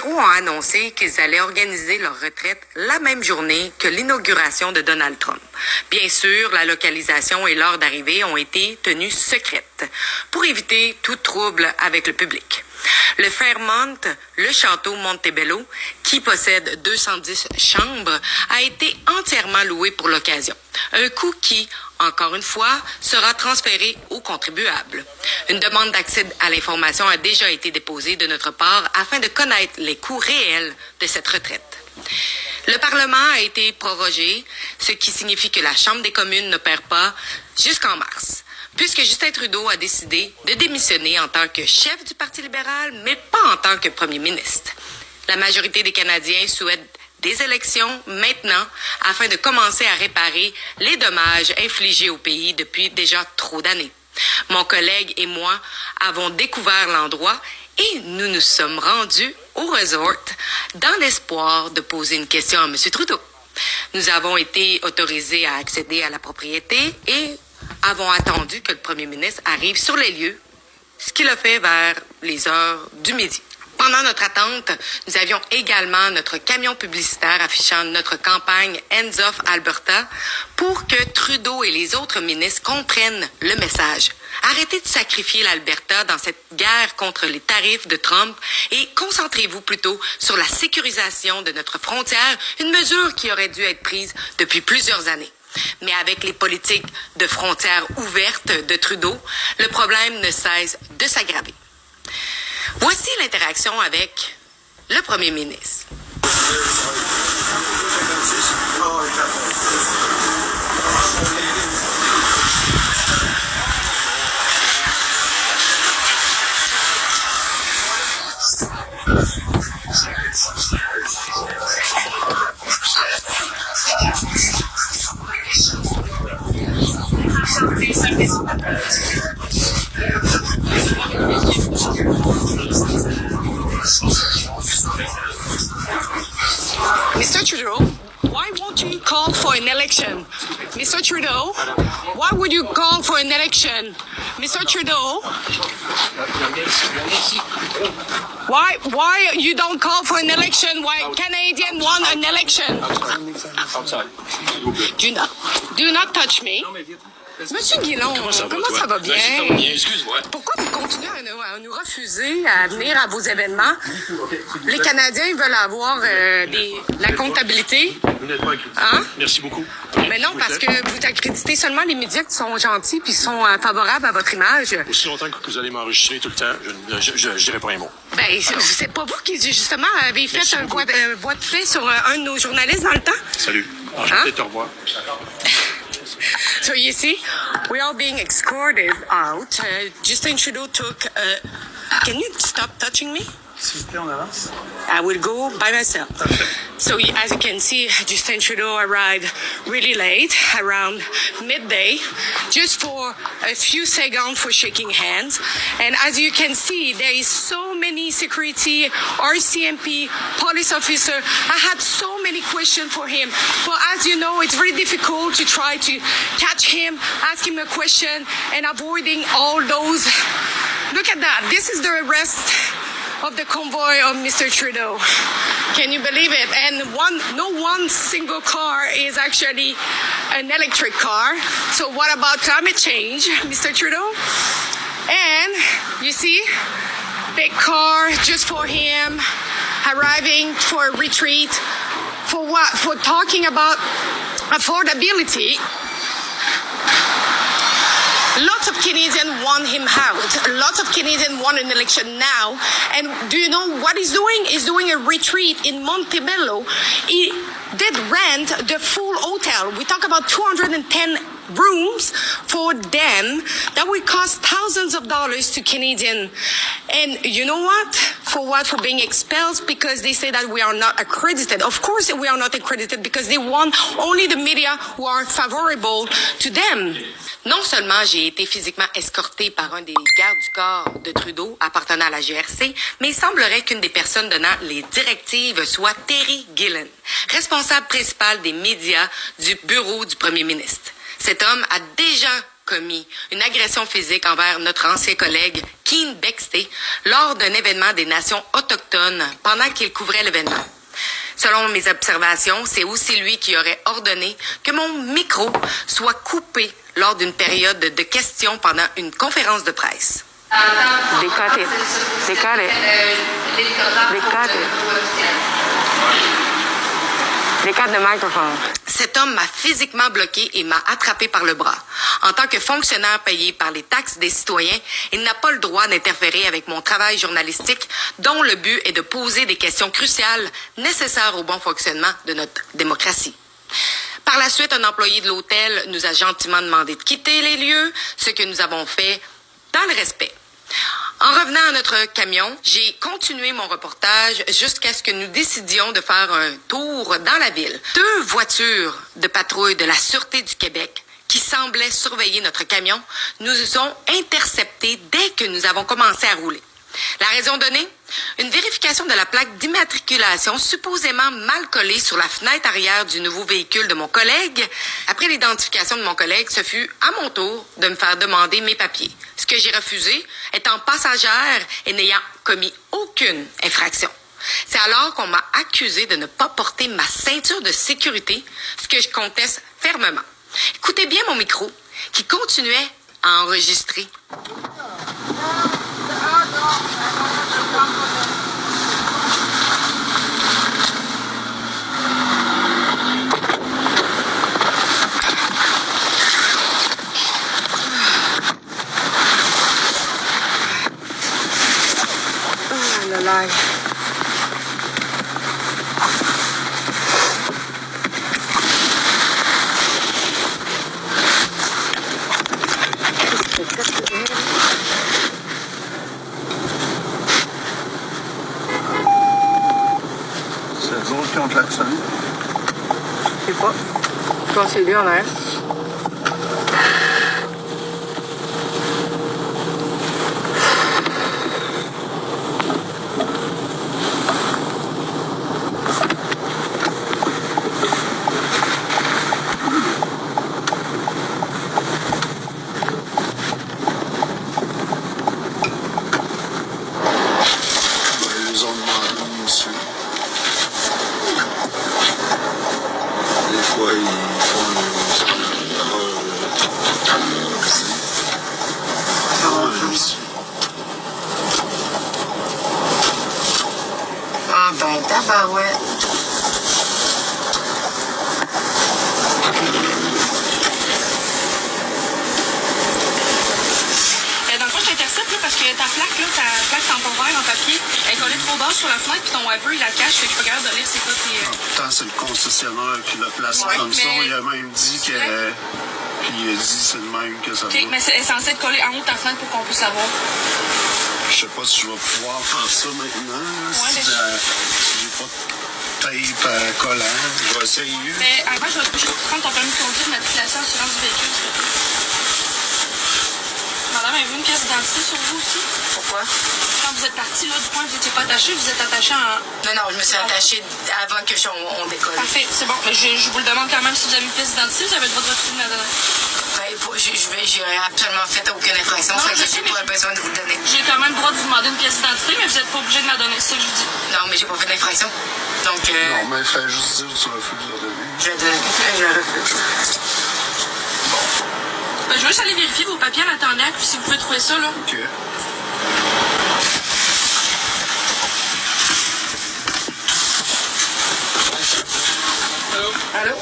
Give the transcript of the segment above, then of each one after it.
libéraux ont annoncé qu'ils allaient organiser leur retraite la même journée que l'inauguration de Donald Trump. Bien sûr, la localisation et l'heure d'arrivée ont été tenues secrètes pour éviter tout trouble avec le public. Le Fairmont, le château Montebello, qui possède 210 chambres, a été entièrement loué pour l'occasion. Un coût qui, encore une fois, sera transféré aux contribuables. Une demande d'accès à l'information a déjà été déposée de notre part afin de connaître les coûts réels de cette retraite. Le Parlement a été prorogé, ce qui signifie que la Chambre des communes ne perd pas jusqu'en mars, puisque Justin Trudeau a décidé de démissionner en tant que chef du Parti libéral, mais pas en tant que premier ministre. La majorité des Canadiens souhaitent des élections maintenant afin de commencer à réparer les dommages infligés au pays depuis déjà trop d'années. Mon collègue et moi avons découvert l'endroit et nous nous sommes rendus au resort dans l'espoir de poser une question à M. Trudeau. Nous avons été autorisés à accéder à la propriété et avons attendu que le premier ministre arrive sur les lieux, ce qu'il a fait vers les heures du midi. Pendant notre attente, nous avions également notre camion publicitaire affichant notre campagne Hands Off Alberta pour que Trudeau et les autres ministres comprennent le message. Arrêtez de sacrifier l'Alberta dans cette guerre contre les tarifs de Trump et concentrez-vous plutôt sur la sécurisation de notre frontière, une mesure qui aurait dû être prise depuis plusieurs années. Mais avec les politiques de frontières ouvertes de Trudeau, le problème ne cesse de s'aggraver. Voici l'interaction avec le premier ministre. Mr. Trudeau, why won't you call for an election? Mr. Trudeau, why would you call for an election? Mr. Trudeau, why you don't call for an election? Why Canadians want an election? Outside. Do not touch me. Monsieur Guilon, comment ça va bien? Ça va bien, excuse-moi. Pourquoi vous continuez à nous refuser à venir à vos événements? Les Canadiens veulent avoir la comptabilité. Vous n'êtes pas accrédité. Hein? Merci beaucoup. Mais non, parce que vous accréditez seulement les médias qui sont gentils puis sont favorables à votre image. Aussi longtemps que vous allez m'enregistrer tout le temps, je dirai pas un mot. Ben, c'est pas vous qui, justement, avez fait un voix de fait sur un de nos journalistes dans le temps? Salut. Enchanté de te revoir. So you see, we are being escorted out. Justin Trudeau took. Can you stop touching me? S'il vous plaît, on avance. I will go by myself. So as you can see, Justin Trudeau arrived really late, around midday, just for a few seconds for shaking hands. And as you can see, there is so many security, RCMP, police officer. I had so many questions for him. But as you know, it's very difficult to try to catch him, ask him a question, and avoiding all those. Look at that. This is the arrest of the convoy of Mr. Trudeau. Can you believe it? And no one single car is actually an electric car. So what about climate change, Mr. Trudeau? And you see, big car just for him, arriving for a retreat. For what? For talking about affordability. Lots of Canadians want him out. Lots of Canadians want an election now. And do you know what he's doing? He's doing a retreat in Montebello. He did rent the full hotel. We talk about 210 rooms for them. That will cost thousands of dollars to Canadians. And you know what? For what? For being expelled because they say that we are not accredited. Of course we are not accredited because they want only the media who are favorable to them. Non seulement j'ai été physiquement escortée par un des gardes du corps de Trudeau appartenant à la GRC, mais il semblerait qu'une des personnes donnant les directives soit Terry Gillen, responsable principal des médias du bureau du premier ministre. Cet homme a déjà commis une agression physique envers notre ancien collègue Keane Bexley lors d'un événement des Nations autochtones pendant qu'il couvrait l'événement. Selon mes observations, c'est aussi lui qui aurait ordonné que mon micro soit coupé lors d'une période de questions pendant une conférence de presse. Cet homme m'a physiquement bloqué et m'a attrapé par le bras. En tant que fonctionnaire payé par les taxes des citoyens, il n'a pas le droit d'interférer avec mon travail journalistique dont le but est de poser des questions cruciales nécessaires au bon fonctionnement de notre démocratie. Par la suite, un employé de l'hôtel nous a gentiment demandé de quitter les lieux, ce que nous avons fait dans le respect. En revenant à notre camion, j'ai continué mon reportage jusqu'à ce que nous décidions de faire un tour dans la ville. 2 voitures de patrouille de la Sûreté du Québec qui semblaient surveiller notre camion nous ont interceptés dès que nous avons commencé à rouler. La raison donnée? Une vérification de la plaque d'immatriculation supposément mal collée sur la fenêtre arrière du nouveau véhicule de mon collègue. Après l'identification de mon collègue, ce fut à mon tour de me faire demander mes papiers, ce que j'ai refusé, étant passagère et n'ayant commis aucune infraction. C'est alors qu'on m'a accusé de ne pas porter ma ceinture de sécurité, ce que je conteste fermement. Écoutez bien mon micro, qui continuait à enregistrer. Live. C'est eux autres qui ont klaxonné. Je sais pas. Je pense que c'est lui en l'air. Ils ont demandé aussi. Des fois, ils font Ah ben, tabarouette. Dans le fond, je t'intercepte là, parce que ta plaque temporaire en papier, elle est collée trop bas sur la fenêtre, puis ton wiper, il la cache, fait que je suis pas capable de lire c'est quoi tes... Pourtant, c'est le concessionnaire qui l'a placé Ouais, comme ça. mais- Il a même dit que. Puis il a dit c'est de même que ça OK, va. mais c'est censé être collé en haut de ta fenêtre pour qu'on puisse savoir. Je sais pas si je vais pouvoir faire ça maintenant. Là, Ouais, si mais- j'ai pas de tape collant. Je vais essayer. Mais avant, je vais juste prendre ton permis de conduire, matriculation, assurance du véhicule, s'il te plaît. Madame, avez-vous une pièce d'identité sur vous aussi? Pourquoi? Quand vous êtes parti là, du point où vous n'étiez pas attaché, vous êtes attaché en... Non, je me suis attachée avant que on décolle. Parfait, c'est bon. Mais je vous le demande quand même si vous avez une pièce d'identité, vous avez le droit de refuser de me la donner. J'ai absolument fait aucune infraction, Non, ça je que sais, j'ai pas mais- besoin de vous le donner. J'ai quand même le droit de vous demander une pièce d'identité, mais vous n'êtes pas obligé de me la donner, c'est ça que je vous dis. Non, mais j'ai pas fait d'infraction. Donc, Non, mais fais juste dire que tu refuses de la donner. je refuse. Ben, je vais juste aller vérifier vos papiers en attendant, puis si vous pouvez trouver ça, là. Ok. Allô?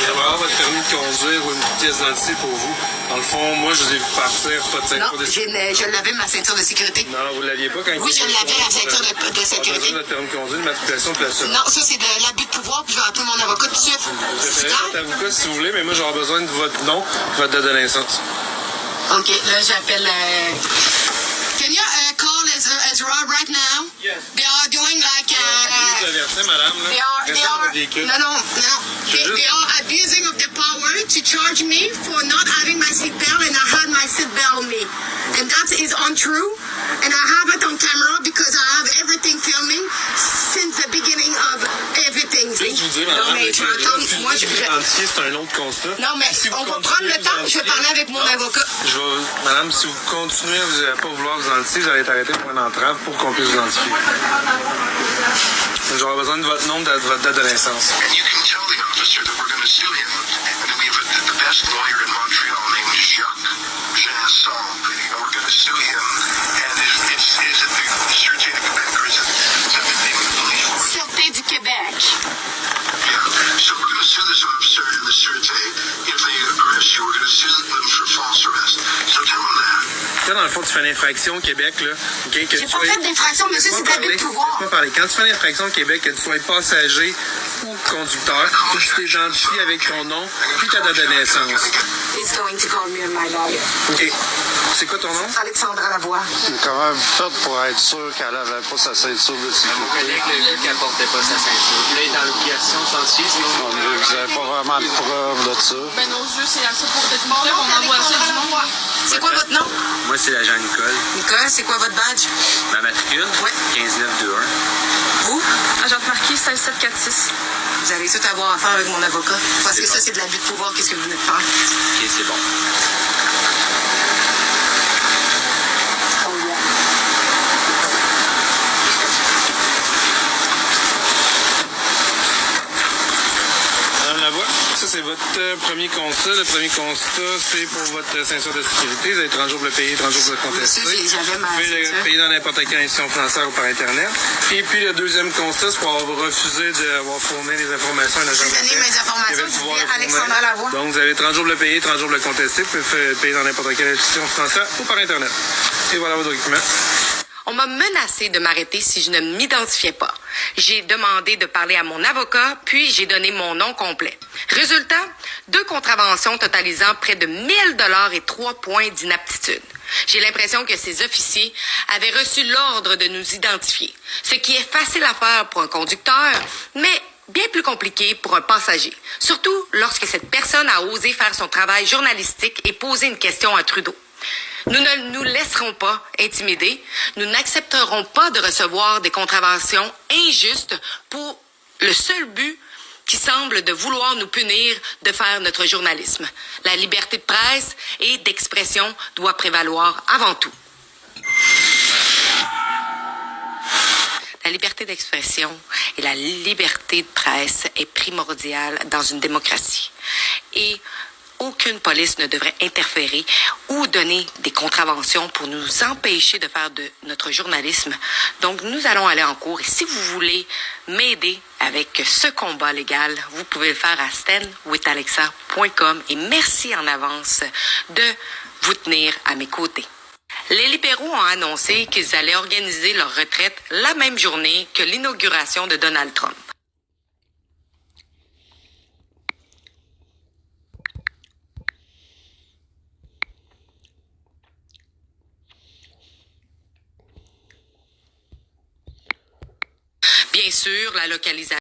Avoir votre permis de conduire ou une pièce d'identité pour vous. Dans le fond, moi, je vous ai vu partir, pas de ceinture Non, de sécurité. je l'avais ma ceinture de sécurité. Non, vous l'aviez pas quand Oui, je l'avais, la ceinture de sécurité. Besoin de votre permis de conduire, de matriculation, puis la suite. Non, ça, c'est de l'abus de pouvoir, puis je vais appeler mon avocat tout de suite. Vous C'est préférez votre clair? avocat si vous voulez, mais moi, j'aurai besoin de votre nom et votre date de naissance. OK, là, j'appelle... Can you call Ezra right now? Yes. They are doing like... Je vous avertis, madame, là. They Restez dans votre véhicule. no. They juste- are abusing of the power to charge me for not having my seatbelt, and I had my seatbelt on me. And that is untrue. And I have it on camera because I have everything filming since the beginning of everything. Juste vous dire, madame, mais tu vas attendre. Moi, je- Identifier, c'est un autre constat. Non, mais Si vous on va continuez prendre le à temps. Je vais identifier- parler avec mon avocat. Madame, si vous continuez à pas vouloir vous identifier, vous allez être arrêté pour une entrave pour qu'on puisse vous identifier. J'aurai besoin de votre nom, de votre date de naissance. And you can tell the officer that we're going to sue him. And we have the best lawyer in Montreal named Jacques Janasson. And we're going to sue him. And is it the Sûreté du Québec or is it the name of the police force? Sûreté du Québec. Yeah. So we're going to sue this officer and the Sûreté. If they arrest you, we're going to sue them for false arrest. So tell them that. Quand dans le fond, tu fais une infraction au Québec, là, OK, que J'ai tu pas sois- fait d'infraction, monsieur, c'est de l'abus de pouvoir. Laisse-moi parler. Quand tu fais une infraction au Québec, que tu sois passager ou conducteur, faut que tu t'identifies avec ton nom puis ta date de naissance. He's going to call me and my lawyer. OK. C'est quoi ton nom? Alexandra Lavoie. Comment vous faites pour être sûr qu'elle n'avait pas sa ceinture de Mon sécurité? collègue l'a vu qu'elle portait pas sa ceinture. Là, il est dans l'obligation de s'identifier, sinon... Vous n'avez pas vraiment de preuves de ça. Ben, nos yeux, c'est assez pour tout le monde. On envoie ça du monde. C'est quoi votre nom? Moi, c'est l'agent Nicole. Nicole, c'est quoi votre badge? Ma matricule? Ouais. 15921. Vous? Agente marquis 16746. Vous allez tout avoir à faire avec mon avocat. Parce que ça, c'est de l'abus de pouvoir. Qu'est-ce que vous venez de faire? OK, c'est bon. Oh, yeah. Madame Lavoie, ça c'est votre premier constat. Le premier constat, c'est pour votre ceinture de sécurité. Vous avez 30 jours pour le payer, 30 jours pour le contester. Monsieur, j'avais ma Vous pouvez le ceinture. payer dans n'importe quelle institution financière ou par Internet. Et puis le deuxième constat, c'est pour avoir refusé d'avoir fourni les informations à l'agent J'ai donné d'affaires. mes informations, Il y avait le je pouvoir voulais de fournir. Alexandra Lavoie. Donc vous avez 30 jours pour le payer, 30 jours pour le contester. Vous pouvez le payer dans n'importe quelle institution financière ou par Internet. Et voilà vos documents. On m'a menacé de m'arrêter si je ne m'identifiais pas. J'ai demandé de parler à mon avocat, puis j'ai donné mon nom complet. Résultat, 2 contraventions totalisant près de 1000 $ et 3 points d'inaptitude. J'ai l'impression que ces officiers avaient reçu l'ordre de nous identifier, ce qui est facile à faire pour un conducteur, mais bien plus compliqué pour un passager, surtout lorsque cette personne a osé faire son travail journalistique et poser une question à Trudeau. Nous ne nous laisserons pas intimider. Nous n'accepterons pas de recevoir des contraventions injustes pour le seul but qui semble de vouloir nous punir de faire notre journalisme. La liberté de presse et d'expression doit prévaloir avant tout. La liberté d'expression et la liberté de presse est primordiale dans une démocratie. Et aucune police ne devrait interférer ou donner des contraventions pour nous empêcher de faire de notre journalisme. Donc, nous allons aller en cours. Et si vous voulez m'aider avec ce combat légal, vous pouvez le faire à standwithalexa.com. Et merci en avance de vous tenir à mes côtés. Les libéraux ont annoncé qu'ils allaient organiser leur retraite la même journée que l'inauguration de Donald Trump. Bien sûr, la localisation